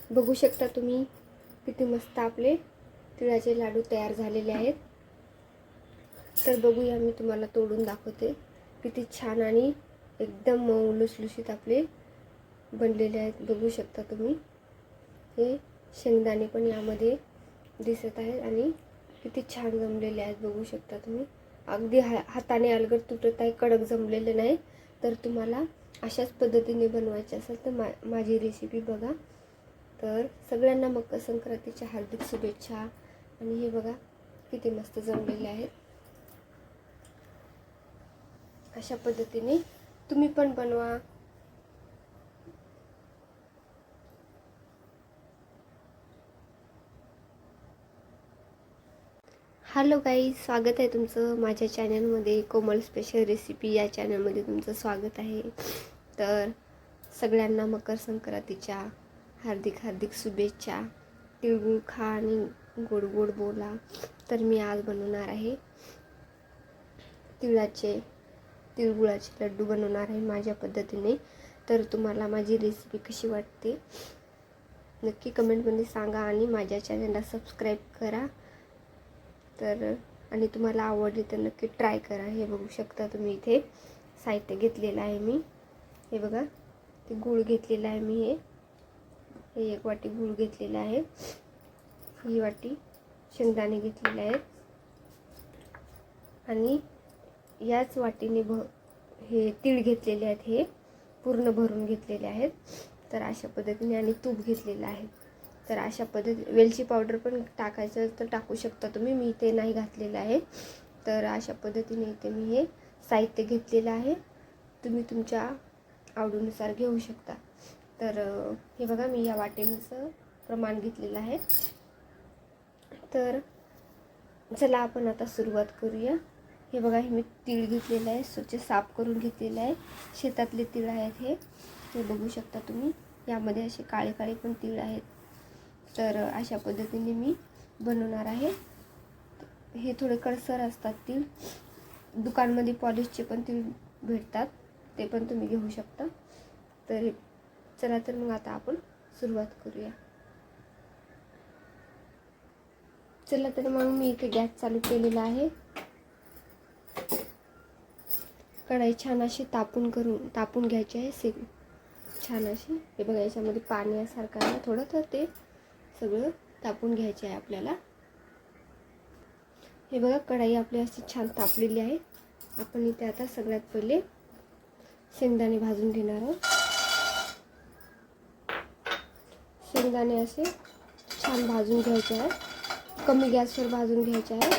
बघू शकता तुम्ही किती मस्त आपले तिळाचे लाडू तयार झालेले आहेत। तर बघूया, मी तुम्हाला तोडून दाखवते किती छान आणि एकदम मऊ लुसलुशीत आपले बनलेले आहेत। बघू शकता तुम्ही, हे शेंगदाणे पण यामध्ये दिसत आहेत आणि किती छान जमलेले आहेत। बघू शकता तुम्ही, अगदी हाताने अलगद तुटत आहे, कडक जमलेले नाही। तर तुम्हाला अशाच पद्धतीने बनवायचे असेल तर माझी रेसिपी बघा। तर सगळ्यांना मकर संक्रांतीच्या हार्दिक शुभेच्छा। आणि हे बघा किती मस्त जमलेले आहेत। अशा पद्धतीने तुम्ही पण बनवा। हॅलो गाईज, स्वागत आहे तुमचं माझ्या चॅनलमध्ये। कोमल स्पेशल रेसिपी या चॅनलमध्ये तुमचं स्वागत आहे। तर सगळ्यांना मकर संक्रांतीच्या हार्दिक शुभेच्छा। तिळगुळ खा आणि गोड गोड बोला। तर मी आज बनवणार आहे तिळगुळाचे लड्डू बनवणार आहे माझ्या पद्धतीने। तर तुम्हाला माझी रेसिपी कशी वाटते नक्की कमेंटमध्ये सांगा आणि माझ्या चॅनलला सबस्क्राईब करा। तर आणि तुम्हाला आवडली तर नक्की ट्राय करा। हे बघू शकता तुम्ही, इथे साहित्य घेतलेलं आहे मी। हे बघा, ते गूळ घेतलेला आहे मी। हे 1 वाटी गूळ घेतलेला आहे। ही वाटी शेंगदाणे घेतलेले आहेत आणि याच वाटीने हे तीळ घेतलेले आहेत, हे पूर्ण भरून घेतलेले आहेत। तर अशा पद्धतीने आणि तूप घेतलेलं आहे। तर अशा पद्धती वेलची पावडर पण टाकायचं तर टाकू शकता तुम्ही, मी ते नाही घातलेलं आहे। तर अशा पद्धतीने इथे मी हे साहित्य घेतलेलं आहे, तुम्ही तुमच्या आवडीनुसार घेऊ शकता। तर हे बघा, मी या वाटीचं प्रमाण घेतलेलं आहे। तर चला आपण आता सुरुवात करूया। हे बघा, हे मी तीळ घेतलेलं आहे, स्वच्छ साफ करून घेतलेलं आहे। शेतातले तीळ आहेत हे बघू शकता तुम्ही। यामध्ये असे काळे काळे पण तीळ आहेत। तर अशा पद्धतीने मी बनवणार आहे। हे थोडे कडसर असतात तीळ, दुकानमध्ये पॉलिशचे पण तीळ भेटतात, ते पण तुम्ही घेऊ शकता। तर चला, तर मग आता आपण सुरुवात करूया। चला, तर मग मी इथे गॅस चालू केलेला आहे। कढई छान अशी तापून घ्यायची आहे छान अशी। हे बघा, याच्यामध्ये पाण्यासारखं आहे थोडं, तर ते सगळं तापून घ्यायचे आहे आपल्याला। हे बघा, कढई आपली अशी छान तापलेली आहे। आपण इथे आता सगळ्यात पहिले शेंगदाणे भाजून घेणार आहोत। शेंगदाणे असे छान भाजून घ्यायचे आहे, कमी गॅसवर भाजून घ्यायचे आहे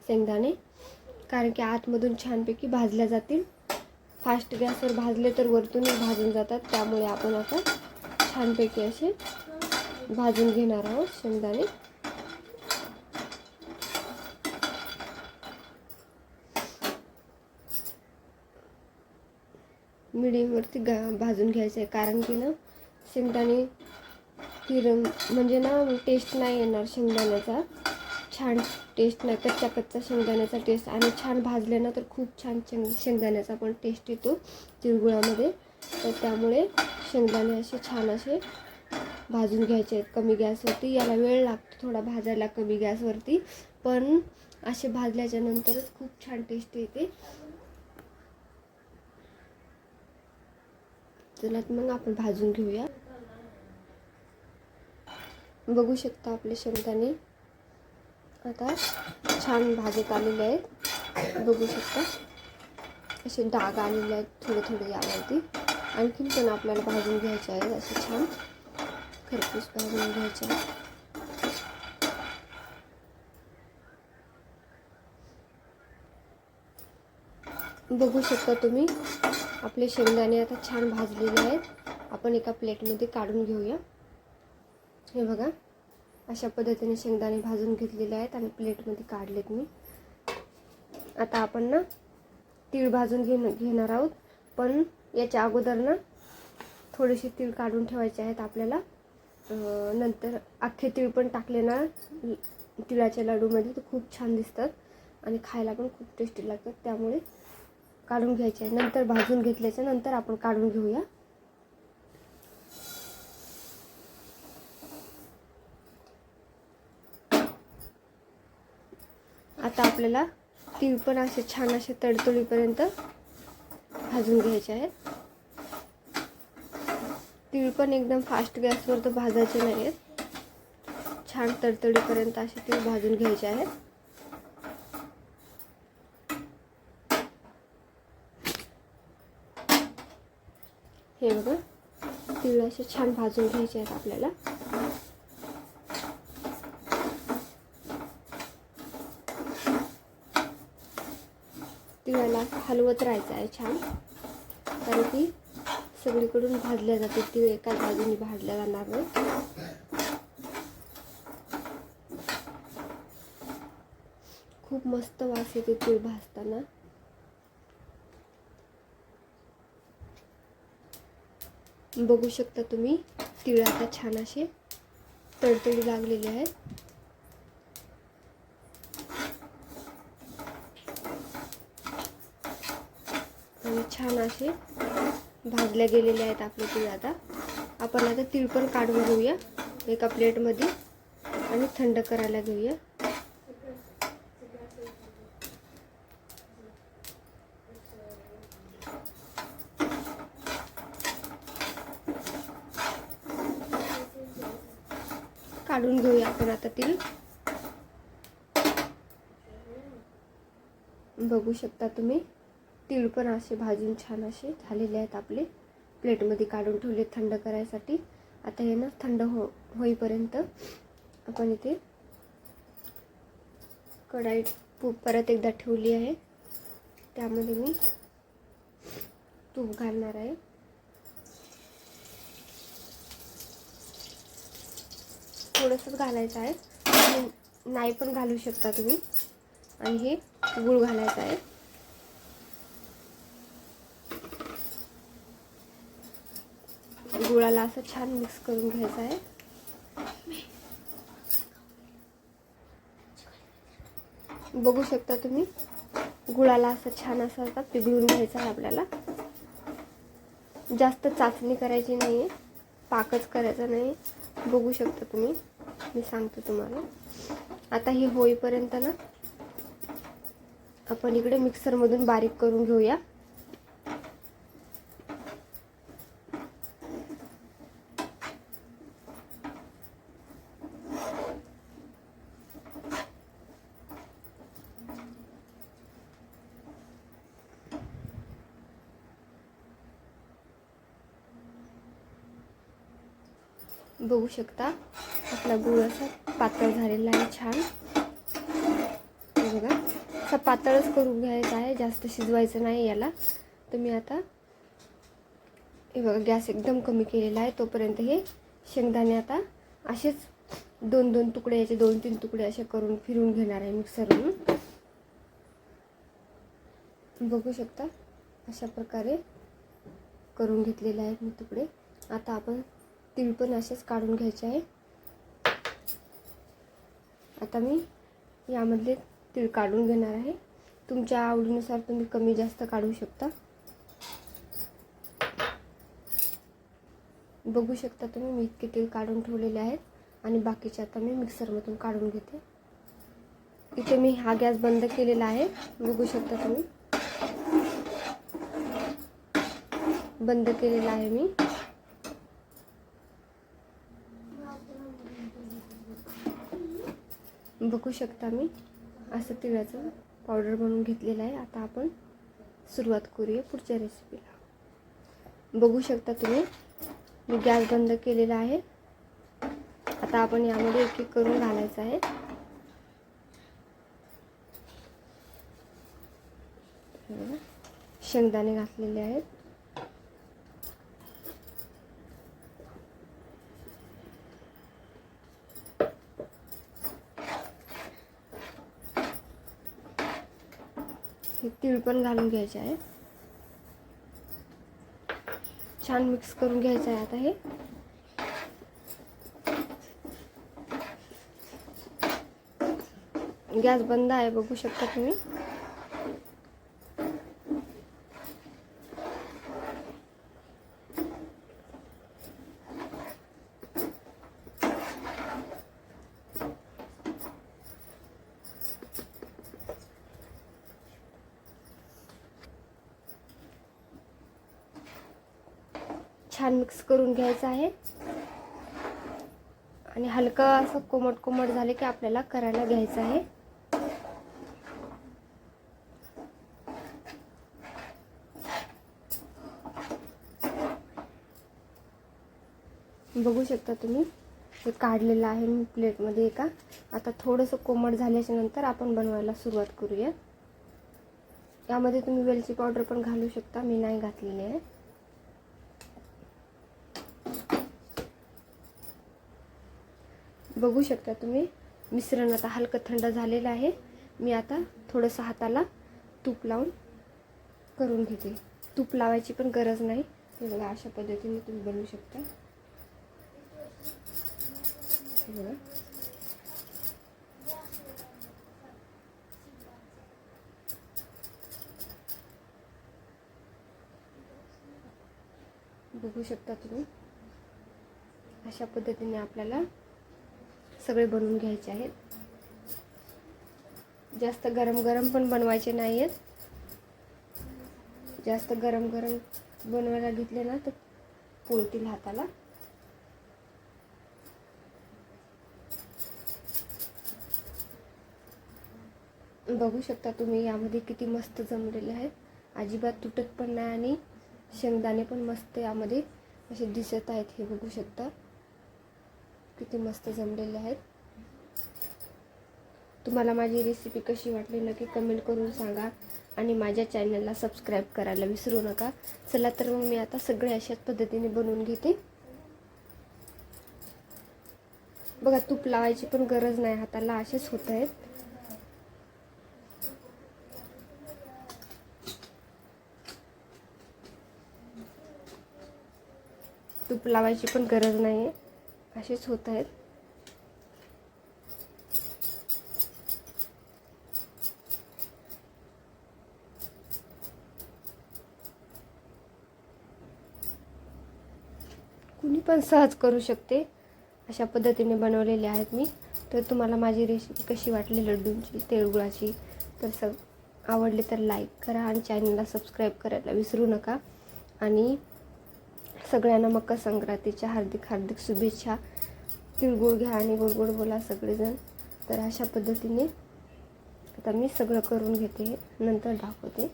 शेंगदाणे, कारण की आतमधून छानपैकी भाजल्या जातील। फास्ट गॅसवर भाजले तर वरतूनही भाजून जातात, त्यामुळे आपण आता छानपैकी असे भाजून घेणार आहोत शेंगदाणे। मिडियमवरती भाजून घ्यायचं आहे, कारण की ना शेंगदाणे म्हणजे ना टेस्ट नाही येणार शेंगदाण्याचा, छान टेस्ट नाही, कच्चा शेंगदाण्याचा टेस्ट। आणि छान भाजले ना तर खूप छान शेंगदाण्याचा पण टेस्ट येतो तिळगुळामध्ये। तर त्यामुळे शेंगदाणे असे छान असे भाजून घ्यायचे आहेत कमी गॅसवरती। याला वेळ लागतो थोडा भाजायला कमी गॅसवरती, पण असे भाजल्याच्या नंतरच खूप छान टेस्ट येते। चला, मग आपण भाजून घेऊया। बघू शकता आपले शेंगदाणे आता छान भाजत आलेले आहेत। बघू शकता असे डाग आलेले आहेत थोडे थोडे यावरती। आणखीन पण आपल्याला भाजून घ्यायचे आहे, असे छान खरपूस भाजून घ्यायचे आहे। बघू शकता तुम्ही, आपले शेंगदाणे आता छान भाजलेले आहेत। आपण एका प्लेटमध्ये काढून घेऊया। हे बघा, अशा पद्धतीने शेंगदाणे भाजून घेतलेले आहेत आणि प्लेटमध्ये काढलेत मी। आता आपण ना तीळ भाजून घेणार आहोत, पण याच्या अगोदर ना थोडेसे तीळ काढून ठेवायचे आहेत आपल्याला। नंतर अख्खे तीळ पण टाकले ना तिळाच्या लाडूमध्ये तर खूप छान दिसतात आणि खायला पण खूप टेस्टी लागतात, त्यामुळे काढून घ्यायचे आहे। नंतर भाजून घेतल्याच्या नंतर आपण काढून घेऊया। आता आपल्याला तीळ पण असे छान असे तडतडीपर्यंत भाजून घ्यायचे आहेत. तीळ पण एकदम फास्ट गॅसवर तर भाजायचे नाही आहेत. छान तडतडीपर्यंत असे तीळ भाजून घ्यायचे आहेत. हे बघा, तीळ असे छान भाजून घ्यायचे आहेत आपल्याला. तिळाला हलवत राहायचं आहे छान, कारण की सगळीकडून भाजल्या जाते. तीळ एकाच बाजूने भाजल्या जाणार नाही. खूप मस्त वास येते तीळ भाजताना. बघू शकता तुम्ही, तीळ आता छान असे तडतडी लागलेले आहेत. आणि छान असे भाजले गेलेले आहेत आपले तीळ. आता आपण आता तीळ पण काढून घेऊया एका प्लेटमध्ये आणि थंड करायला घेऊया. काढून घेऊया आपण आता तीळ. बघू शकता तुम्ही, तीळ पण असे भाजून छान असे झालेले आहेत आपले. प्लेटमध्ये काढून ठेवले थंड करायसाठी. आता हे ना थंड होईपर्यंत आपण इथे कढई परत एकदा ठेवली आहे. त्यामध्ये मी तूप घालणार आहे. थोडंसंच घालायचं आहे, नाही पण घालू शकता तुम्ही. आणि हे गूळ घालायचा आहे. गुळाला असं छान मिक्स करून घ्यायचं आहे. बघू शकता तुम्ही, गुळाला असं छान असं आता पिघळून घ्यायचं आहे आपल्याला. जास्त चाचणी करायची नाही आहे, पाकच करायचा नाही. बघू शकता तुम्ही, मी सांगते तुम्हाला. आता हे होईपर्यंत ना आपण इकडे मिक्सरमधून बारीक करून घेऊया. बघू शकता आपला गूळ असा पातळ झालेला आहे छान. बघा, असा पातळच करून घ्यायचा आहे, जास्त शिजवायचं नाही याला. तर मी आता हे बघा गॅस एकदम कमी केलेला आहे. तोपर्यंत हे शेंगदाणे आता असेच दोन दोन तुकडे, याचे 2-3 तुकडे असे करून फिरून घेणार आहे मिक्सरवरून. बघू शकता अशा प्रकारे करून घेतलेले आहेत मी तुकडे. आता आपण तीळ पण असेच काढून घ्यायचे आहे. आता मी यामधले तीळ काढून घेणार आहे. तुमच्या आवडीनुसार तुम्ही कमी जास्त काढू शकता. बघू शकता तुम्ही, मी इतके तीळ काढून ठेवलेले आहेत आणि बाकीचे आता मी मिक्सरमधून काढून घेते. इथे मी हा गॅस बंद केलेला आहे. बघू शकता तुम्ही, बंद केलेला आहे मी. बघू शकता मी असं तिळाचं पावडर बनवून घेतलेलं आहे. आता आपण सुरुवात करूया पुढच्या रेसिपीला. बघू शकता तुम्ही, मी गॅस बंद केलेला आहे. आता आपण यामध्ये एक एक करून घालायचं आहे. शेंगदाणे घातलेले आहेत. हे तीळ पण घालून घ्यायचे आहे. छान मिक्स करून घ्यायचं आहे. आता हे गॅस बंद आहे, बघू शकता तुम्ही. छान मिक्स करून घ्यायचं आहे आणि हलका असं कोमट कोमट झाले की आपल्याला करायला घ्यायचं आहे. बघू शकता तुम्ही हे काढलेलं आहे मी प्लेटमध्ये एका. आता थोडंसं कोमट झाल्याच्या नंतर आपण बनवायला सुरुवात करूया. यामध्ये तुम्ही वेलची पावडर पण घालू शकता, मी नाही घातलेली आहे. बघू शकता तुम्ही मिश्रण आता हलकं थंड झालेलं आहे. मी आता थोडंसं हाताला तूप लावून करून घेते. तूप लावायची पण गरज नाही. हे बघा अशा पद्धतीने तुम्ही बनवू शकता. बघा बघू शकता तुम्ही अशा पद्धतीने आपल्याला सगळे बनवून घ्यायचे आहेत. जास्त गरम गरम पण बनवायचे नाही आहेत. जास्त गरम गरम बनवायला घेतले ना तर पोळतील हाताला. बघू शकता तुम्ही यामध्ये किती मस्त जमलेले आहेत. अजिबात तुटत पण नाही आणि शेंगदाणे पण मस्त यामध्ये असे दिसत आहेत. हे बघू शकता किती मस्त जमलेले आहेत. तुम्हाला माझी रेसिपी कशी वाटली नक्की कमेंट करून सांगा आणि माझ्या चॅनलला सबस्क्राईब करायला विसरू नका. चला तर मग मी आता सगळे अशाच पद्धतीने बनवून घेते. बघा तूप लावायची पण गरज नाही हाताला, असेच होत आहेत. तूप लावायची पण गरज नाही आहे, असेच होत आहेत. कुणी पण सहज करू शकते. अशा पद्धतीने बनवलेले आहेत मी. तर तुम्हाला माझी रेसिपी कशी वाटली लड्डूंची तिळगुळाची तर आवडली तर लाईक करा आणि चॅनलला सबस्क्राईब करायला विसरू नका. आणि सगळ्यांना मकर संक्रांतीच्या हार्दिक हार्दिक शुभेच्छा. तिळगुळ घ्या आणि गोड गोड बोला सगळेजण. तर अशा पद्धतीने आता मी सगळं करून घेते, नंतर दाखवते.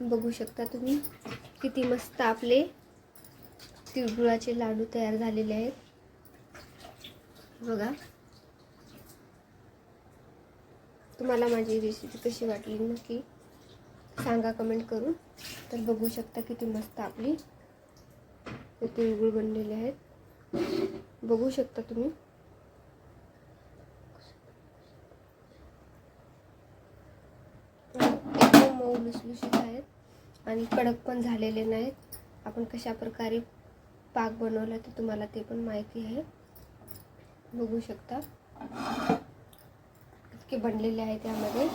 बघू शकता तुम्ही किती मस्त आपले तिळगुळाचे लाडू तयार झालेले आहेत. बघा तुम्हाला माझी रेसिपी कशी वाटली नक्की सांगा कमेंट करून. तर बघू शकता किती मस्त आपली तिळगुळ बनलेले आहेत. बघू शकता तुम्ही एकदम मऊ लुसलुशीत आहेत आणि कडक पण झालेले नाहीत. आपण कशा प्रकारे पाक बनवला ते तुम्हाला ते पण माहिती आहे. बघू शकता इतके बनलेले आहेत यामध्ये.